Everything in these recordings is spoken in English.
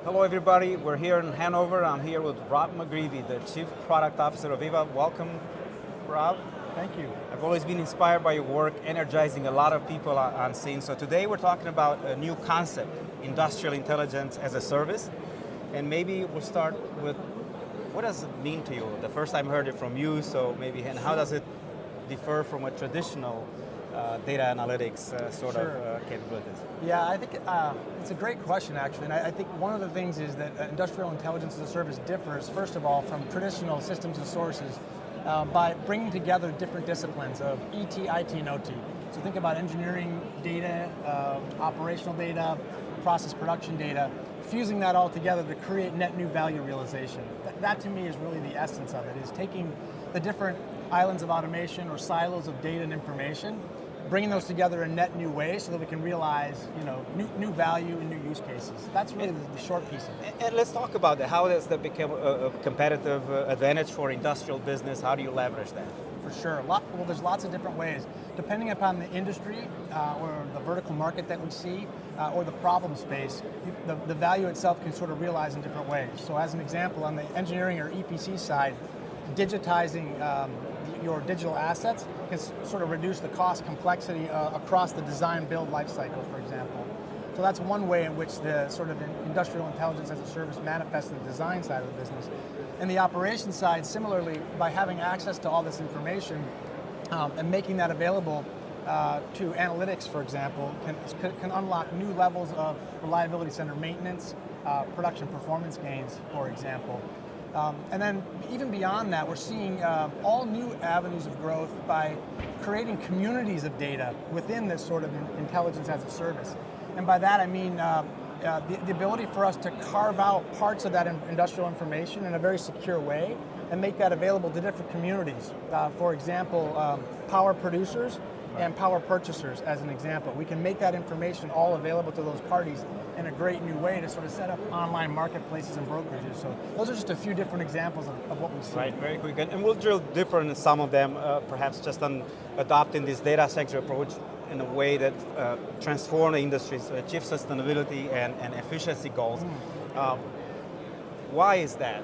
Hello everybody, we're here in Hanover. I'm here with Rob McGreevy, the Chief Product Officer of Viva. Welcome, Rob. Thank you. I've always been inspired by your work, energizing a lot of people on scene. So today we're talking about a new concept, industrial intelligence as a service. And maybe we'll start with, what does it mean to you? The first time I heard it from you, so maybe, and how does it differ from a traditional data analytics of capabilities? Yeah, I think it's a great question actually, and I think one of the things is that industrial intelligence as a service differs, first of all, from traditional systems and sources by bringing together different disciplines of ET, IT, and OT. So think about engineering data, operational data, process production data, fusing that all together to create net new value realization. That to me is really the essence of it, is taking the different islands of automation or silos of data and information, bringing those together in net new ways so that we can realize, new value and new use cases. That's really the short piece of it. And let's talk about that. How does that become a competitive advantage for industrial business? How do you leverage that? For sure. Well, there's lots of different ways. Depending upon the industry or the vertical market that we see or the problem space, the value itself can sort of realize in different ways. So as an example, on the engineering or EPC side, digitizing your digital assets can sort of reduce the cost complexity across the design build life cycle, for example. So that's one way in which the sort of industrial intelligence as a service manifests in the design side of the business. And the operations side, similarly, by having access to all this information and making that available to analytics, for example, can unlock new levels of reliability center maintenance, production performance gains, for example. And then even beyond that, we're seeing all new avenues of growth by creating communities of data within this sort of intelligence as a service. And by that I mean the ability for us to carve out parts of that industrial information in a very secure way and make that available to different communities. For example, power producers and power purchasers, as an example. We can make that information all available to those parties in a great new way to sort of set up online marketplaces and brokerages. So those are just a few different examples of what we see. Right, very quick. And we'll drill deeper into some of them, perhaps just on adopting this data-centric approach in a way that transform the industries, achieve sustainability and efficiency goals. Why is that?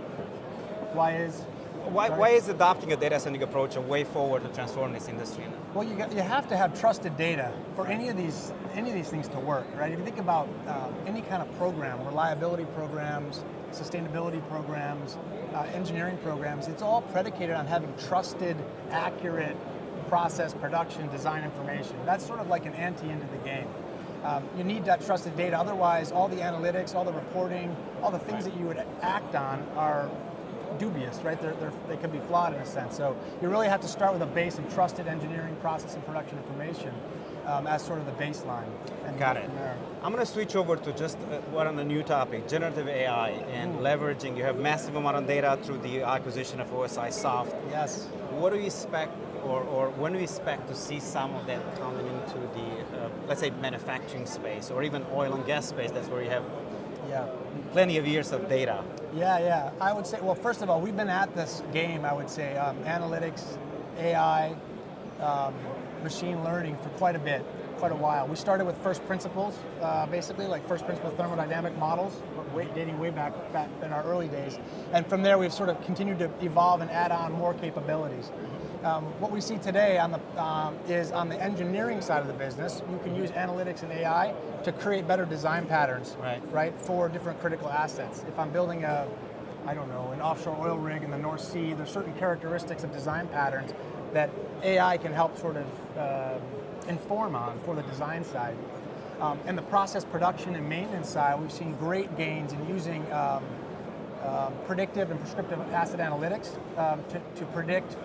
Why is adopting a data-centric approach a way forward to transform this industry? Well, you have to have trusted data for any of these things to work, right? If you think about any kind of program, reliability programs, sustainability programs, engineering programs, it's all predicated on having trusted, accurate process, production, design information. That's sort of like an ante into the game. You need that trusted data, otherwise all the analytics, all the reporting, all the things that you would act on are dubious, right? They can be flawed in a sense. So you really have to start with a base of trusted engineering, process, and production information as sort of the baseline. And got it. I'm going to switch over to just one on the new topic, generative AI and leveraging. You have massive amount of data through the acquisition of OSI Soft. Yes. What do you expect, or when do we expect to see some of that coming into the, let's say, manufacturing space, or even oil and gas space? That's where you have plenty of years of data. Yeah. I would say, well, first of all, we've been at this game, I would say, analytics, AI, machine learning for quite a while. We started with first principles, basically, like first principle thermodynamic models, dating way back in our early days. And from there, we've sort of continued to evolve and add on more capabilities. What we see today is on the engineering side of the business, you can use analytics and AI to create better design patterns, right, for different critical assets. If I'm building an offshore oil rig in the North Sea, there's certain characteristics of design patterns that AI can help sort of inform on for the design side. And the process production and maintenance side, we've seen great gains in using predictive and prescriptive asset analytics to predict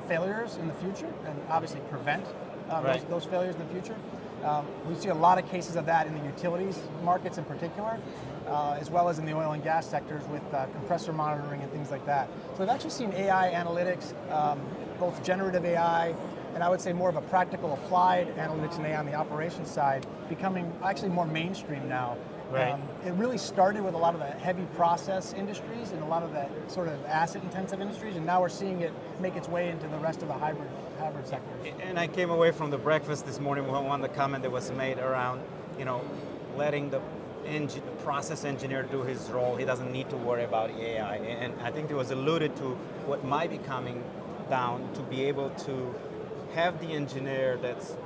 failures in the future and obviously prevent those failures in the future. We see a lot of cases of that in the utilities markets in particular, as well as in the oil and gas sectors with compressor monitoring and things like that. So we've actually seen AI analytics, both generative AI, and I would say more of a practical applied analytics and AI on the operations side, becoming actually more mainstream now. Right. It really started with a lot of the heavy process industries and a lot of the sort of asset-intensive industries, and now we're seeing it make its way into the rest of the hybrid sectors. And I came away from the breakfast this morning with one of the comment that was made around, letting the process engineer do his role. He doesn't need to worry about AI. And I think it was alluded to what might be coming down to be able to have the engineer that's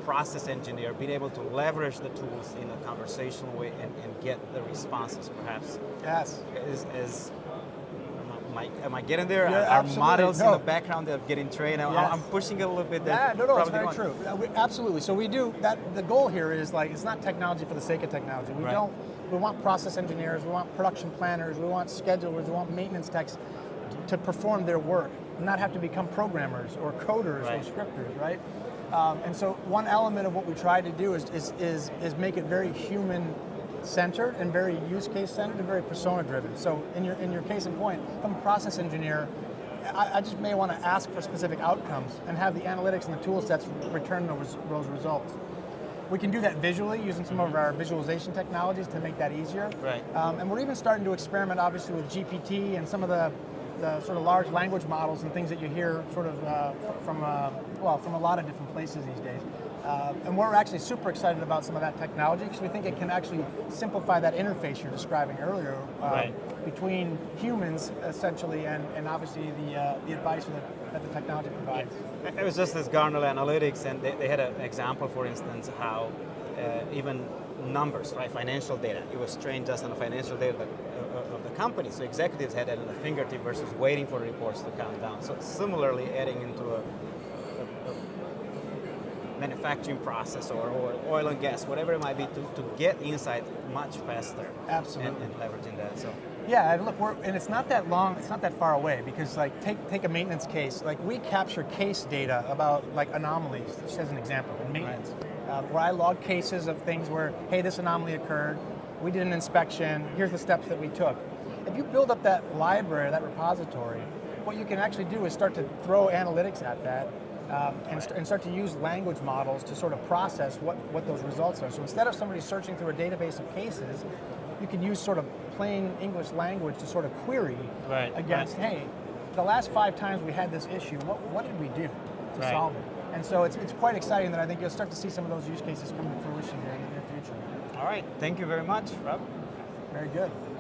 process engineer being able to leverage the tools in a conversational way and get the responses perhaps. Yes. Am I getting there? Yeah, Are absolutely. models No. in the background that are getting trained? Yes. I'm pushing a little bit. Yeah, That no, it's probably very true. Absolutely. So we do that. The goal here is like it's not technology for the sake of technology. We Right. don't. We want process engineers. We want production planners. We want schedulers. We want maintenance techs to perform their work, not have to become programmers or coders Right. or scripters, right? And so one element of what we try to do is make it very human centered and very use case centered and very persona driven. So in your case in point, if I'm a process engineer, I just may want to ask for specific outcomes and have the analytics and the tool sets return those results. We can do that visually using some of our visualization technologies to make that easier. Right. And we're even starting to experiment, obviously, with GPT and some of the sort of large language models and things that you hear sort of from a lot of different places these days. And we're actually super excited about some of that technology because we think it can actually simplify that interface you're describing earlier Right. between humans, essentially, and obviously the advice that the technology provides. It was just this Gartner Analytics, and they had an example, for instance, how even numbers, right, financial data, it was trained just on the financial data of the company. So executives had it in the fingertip versus waiting for the reports to come down. So similarly, adding into a manufacturing process or oil and gas, whatever it might be, to get insight much faster. Absolutely. And leveraging that. So. Yeah, and look, and it's not that long, it's not that far away because like take a maintenance case, like we capture case data about like anomalies, just as an example, in maintenance, where I log cases of things where, hey, this anomaly occurred, we did an inspection, here's the steps that we took. If you build up that library, that repository, what you can actually do is start to throw analytics at that and start to use language models to sort of process what those results are. So instead of somebody searching through a database of cases, you can use sort of plain English language to sort of query against, hey, the last 5 times we had this issue, what did we do to solve it? And so it's quite exciting that I think you'll start to see some of those use cases come to fruition here in the near future. All right, thank you very much, Rob. Very good.